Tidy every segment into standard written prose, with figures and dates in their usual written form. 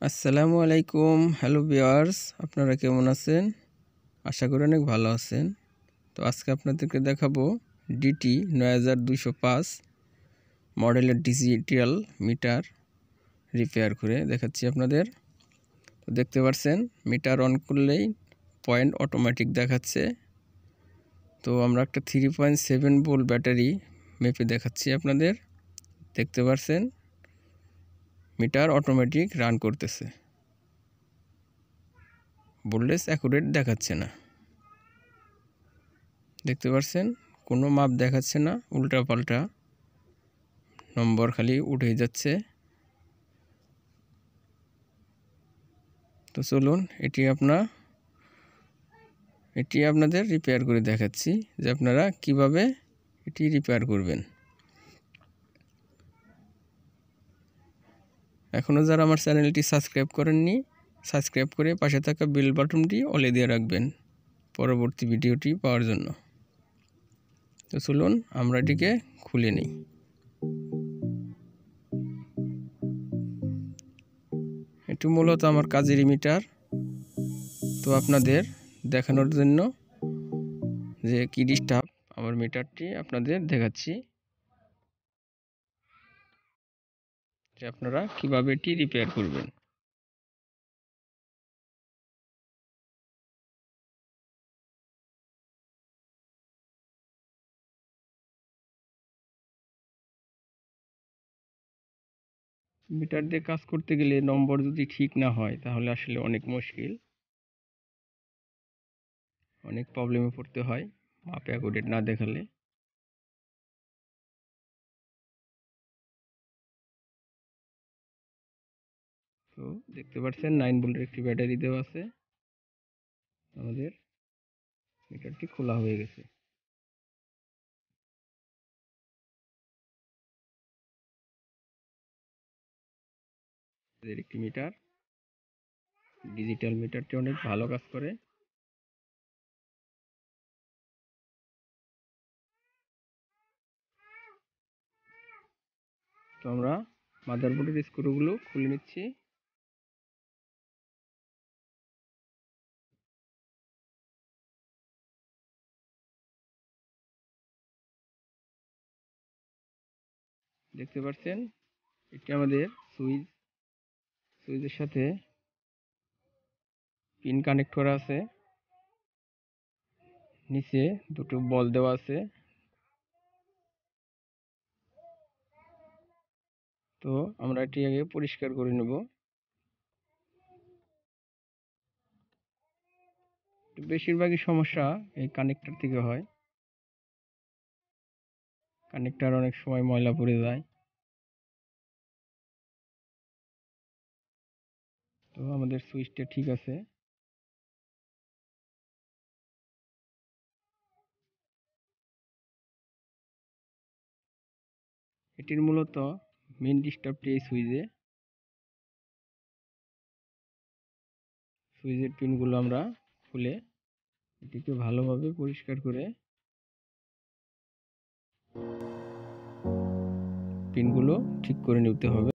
আসসালামু আলাইকুম। Hello viewers, আপনারা কেমন আছেন? আশা করি অনেক ভালো আছেন। তো আজকে আপনাদেরকে দেখাবো DT-9205 মডেলের ডিজিটাল মিটার রিপেয়ার করে দেখাচ্ছি আপনাদের। তো দেখতে পাচ্ছেন মিটার অন করলেই পয়েন্ট অটোমেটিক দেখাচ্ছে। তো আমরা একটা 3.7 ভোল্ট ব্যাটারি মেপে দেখাচ্ছি আপনাদের। দেখতে পাচ্ছেন মিটার অটোমেটিক রান করতেছে, ভোল্টেজ অ্যাকুরেট দেখাচ্ছে না। দেখতে পাচ্ছেন কোনো মাপ দেখাচ্ছে না, উল্টা পাল্টা নম্বর খালি উঠে যাচ্ছে। তো চলুন এটি আপনাদের রিপেয়ার করে দেখাচ্ছি যে আপনারা কিভাবে এটি রিপেয়ার করবেন। এখনও যারা আমার চ্যানেলটি সাবস্ক্রাইব করেননি, সাবস্ক্রাইব করে পাশে থাকা বেল বাটনটি অলে দিয়ে রাখবেন পরবর্তী ভিডিওটি পাওয়ার জন্য। তো চলুন আমরা এটিকে খুলে নিই। এটি মূলত আমার কাজের মিটার। তো আপনাদের দেখানোর জন্য যে কি ডিস্টার্ব আমার মিটারটি আপনাদের দেখাচ্ছি যে আপনারা কিভাবে এটি রিপেয়ার করবেন। মিটার দিয়ে কাজ করতে গেলে নম্বর যদি ঠিক না হয় তাহলে আসলে অনেক মুশকিল, অনেক প্রবলেমে পড়তে হয় মাপে অ্যাকুরেট না দেখালে। তো দেখতে পাচ্ছেন 9 ভোল্টের একটি ব্যাটারি দেওয়া আছে। আমাদের মিটারটি খোলা হয়ে গেছে। একটি মিটার, ডিজিটাল মিটারটি অনেক ভালো কাজ করে। তো আমরা মাদারবোর্ডের স্ক্রুগুলো খুলে নিচ্ছি। দেখতে পাচ্ছেন এটি আমাদের সুইচের সাথে পিন কানেক্ট করা আছে। নিচে দুটো বল দেওয়া আছে। তো আমরা এটি আগে পরিষ্কার করে নেব। বেশিরভাগই সমস্যা এই কানেক্টর থেকে হয়। কানেক্টর অনেক সময় ময়লা পড়ে যায়। তো আমাদের সুইচটা ঠিক আছে। এটির মূলত মেন ডিস্টার্বটি এই সুইচের পিনগুলো আমরা খুলে এটিকে ভালোভাবে পরিষ্কার করে পিনগুলো ঠিক করে নিতে হবে।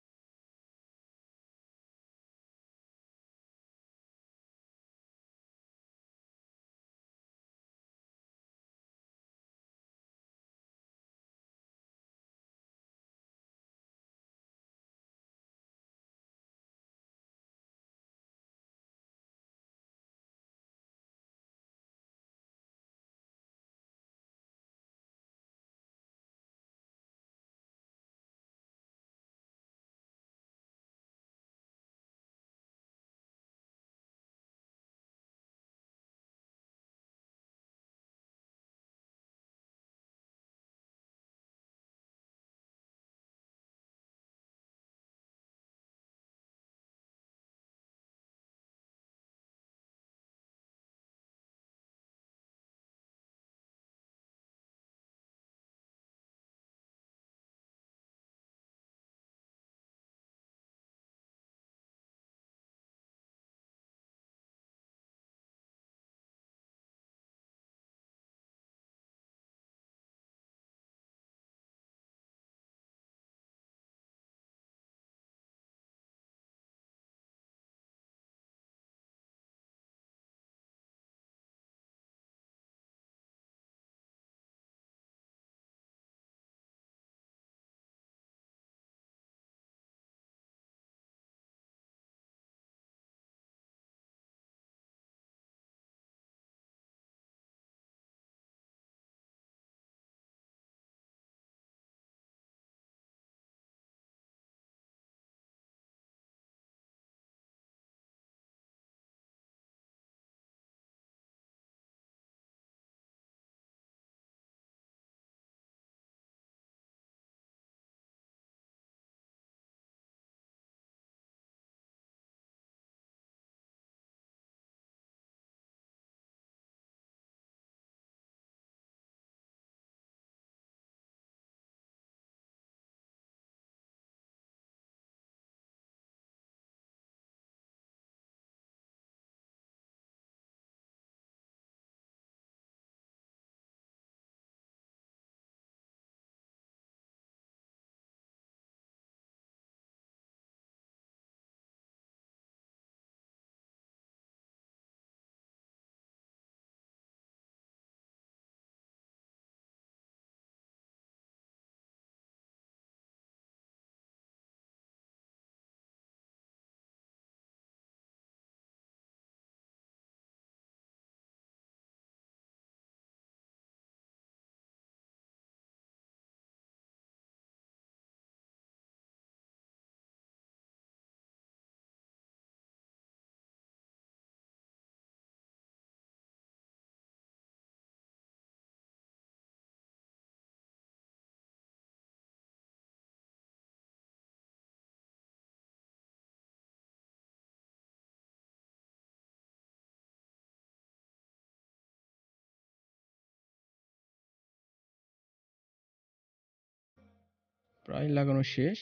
প্রায় লাগানো শেষ।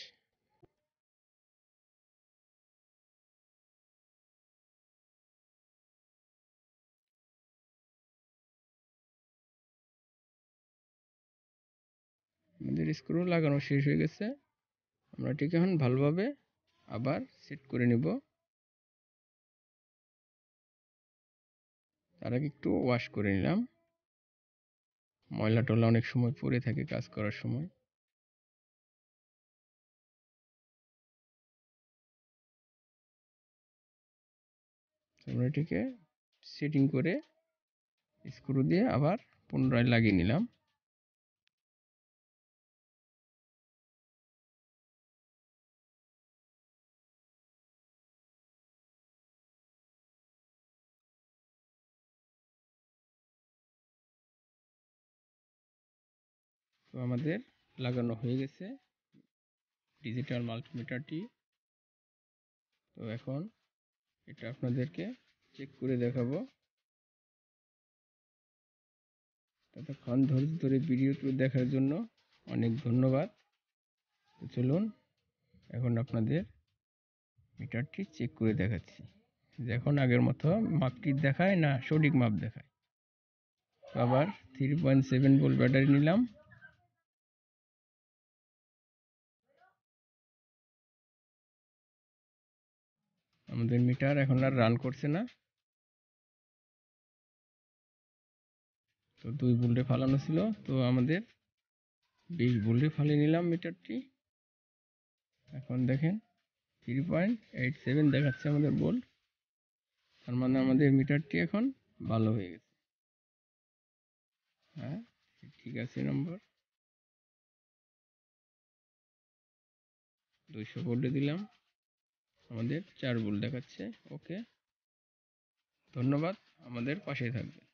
আমাদের স্ক্রু লাগানো শেষ হয়ে গেছে। আমরা ঠিক এখন ভালোভাবে আবার সেট করে নেব। তার আগে একটু ওয়াশ করে নিলাম, ময়লা টলা অনেক সময় পড়ে থাকে কাজ করার সময়। আমরা এটিকে সেটিং করে স্ক্রু দিয়ে আবার পুনরায় লাগিয়ে নিলাম। তো আমাদের লাগানো হয়ে গেছে ডিজিটাল মাল্টিমিটারটি। তো এখন এটা আপনাদেরকে চেক করে দেখাবো। ততক্ষণ ধৈর্য ধরে ভিডিওটি দেখার জন্য অনেক ধন্যবাদ। তো চলুন এখন আপনাদের মিটারটি চেক করে দেখাচ্ছি যে এখন আগের মতো মাপটি দেখায় না সঠিক মাপ দেখায়। আবার 3.7 ভোল্ট ব্যাটারি নিলাম। আমাদের মিটার এখন আর রান করছে না। তো 2 ভোল্টে ফালানো ছিল, তো আমাদের 20 ভোল্টে ফালিয়ে নিলাম মিটারটি। এখন দেখেন 3.87 দেখাচ্ছে আমাদের ভোল্ট। তার মানে আমাদের মিটারটি এখন ভালো হয়ে গেছে। হ্যাঁ, ঠিক আছে। নম্বর 200 ভোল্টে দিলাম, আমাদের 4 ভোল্ট দেখাচ্ছে। ওকে, ধন্যবাদ, আমাদের পাশে থাকবেন।